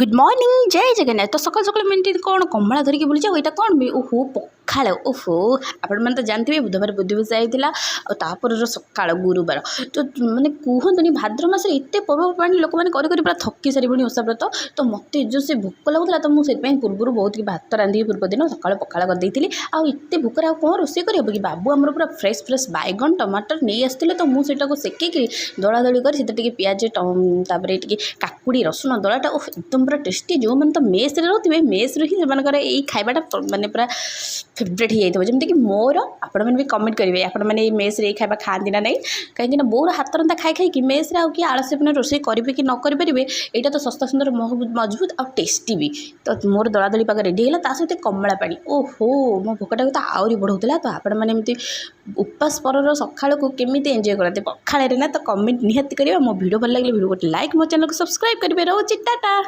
Good morning जय जगन्नाथ। तो सकाल सकाल मिनट कौन कमला धरिकी बुली जाओ, यहाँ कौन भी ओहो पखाड़ ओहो आपण मैंने तो जानते हैं बुधवार बुधवसा होता आपर सका गुरुवार तो मैंने कहतुनि भाद्र मस एत पर्वपर्वाणी लोक मैंने पूरा थकी सारी ओषा व्रत। तो मत जो से भोक लगुला तो मुझे पूर्व बहुत भात रांधिकी पूर्व दिन सका पखाड़ करदेली आते भोकर आ कौन रोषे कर कि बाबू आमर पूरा फ्रेश फ्रेश बैगन टमाटर नहीं आसते तो मुझे सेक दला दली कर पिज तापर काकुड़ी रसुण दलाटा एकदम पूरा टेस्टी। जो मैंने तो मेस रोथे मेस रू ही से खावाटा मानने पूरा फेवरेट हो जाए जमीक मोर आपण मैंने भी कमेंट करेंगे आपण मैंने मेस रे खावा खाती ना नहीं कहीं बोर हाथ रंधा खाई खाई मेस आउ कि आलस्य मैंने रोषे करेंगे कि न करेंगे यहाँ तो सस्ता सुंदर मजबूत आ टेस्टी भी। तो मोर दलादली पाक रेडी है सहित कमला पानी ओहो मो भोकटा तो आहरी बढ़ाला। तो आपण मैंने उपास पर सका को केमी एंजय करते पखाड़े ना तो कमेंट निहाती करेंगे। मो वीडियो भल लगे वीडियो गोटे लाइक मो चैनल को सब्सक्राइब करेंगे। रोज टाटा।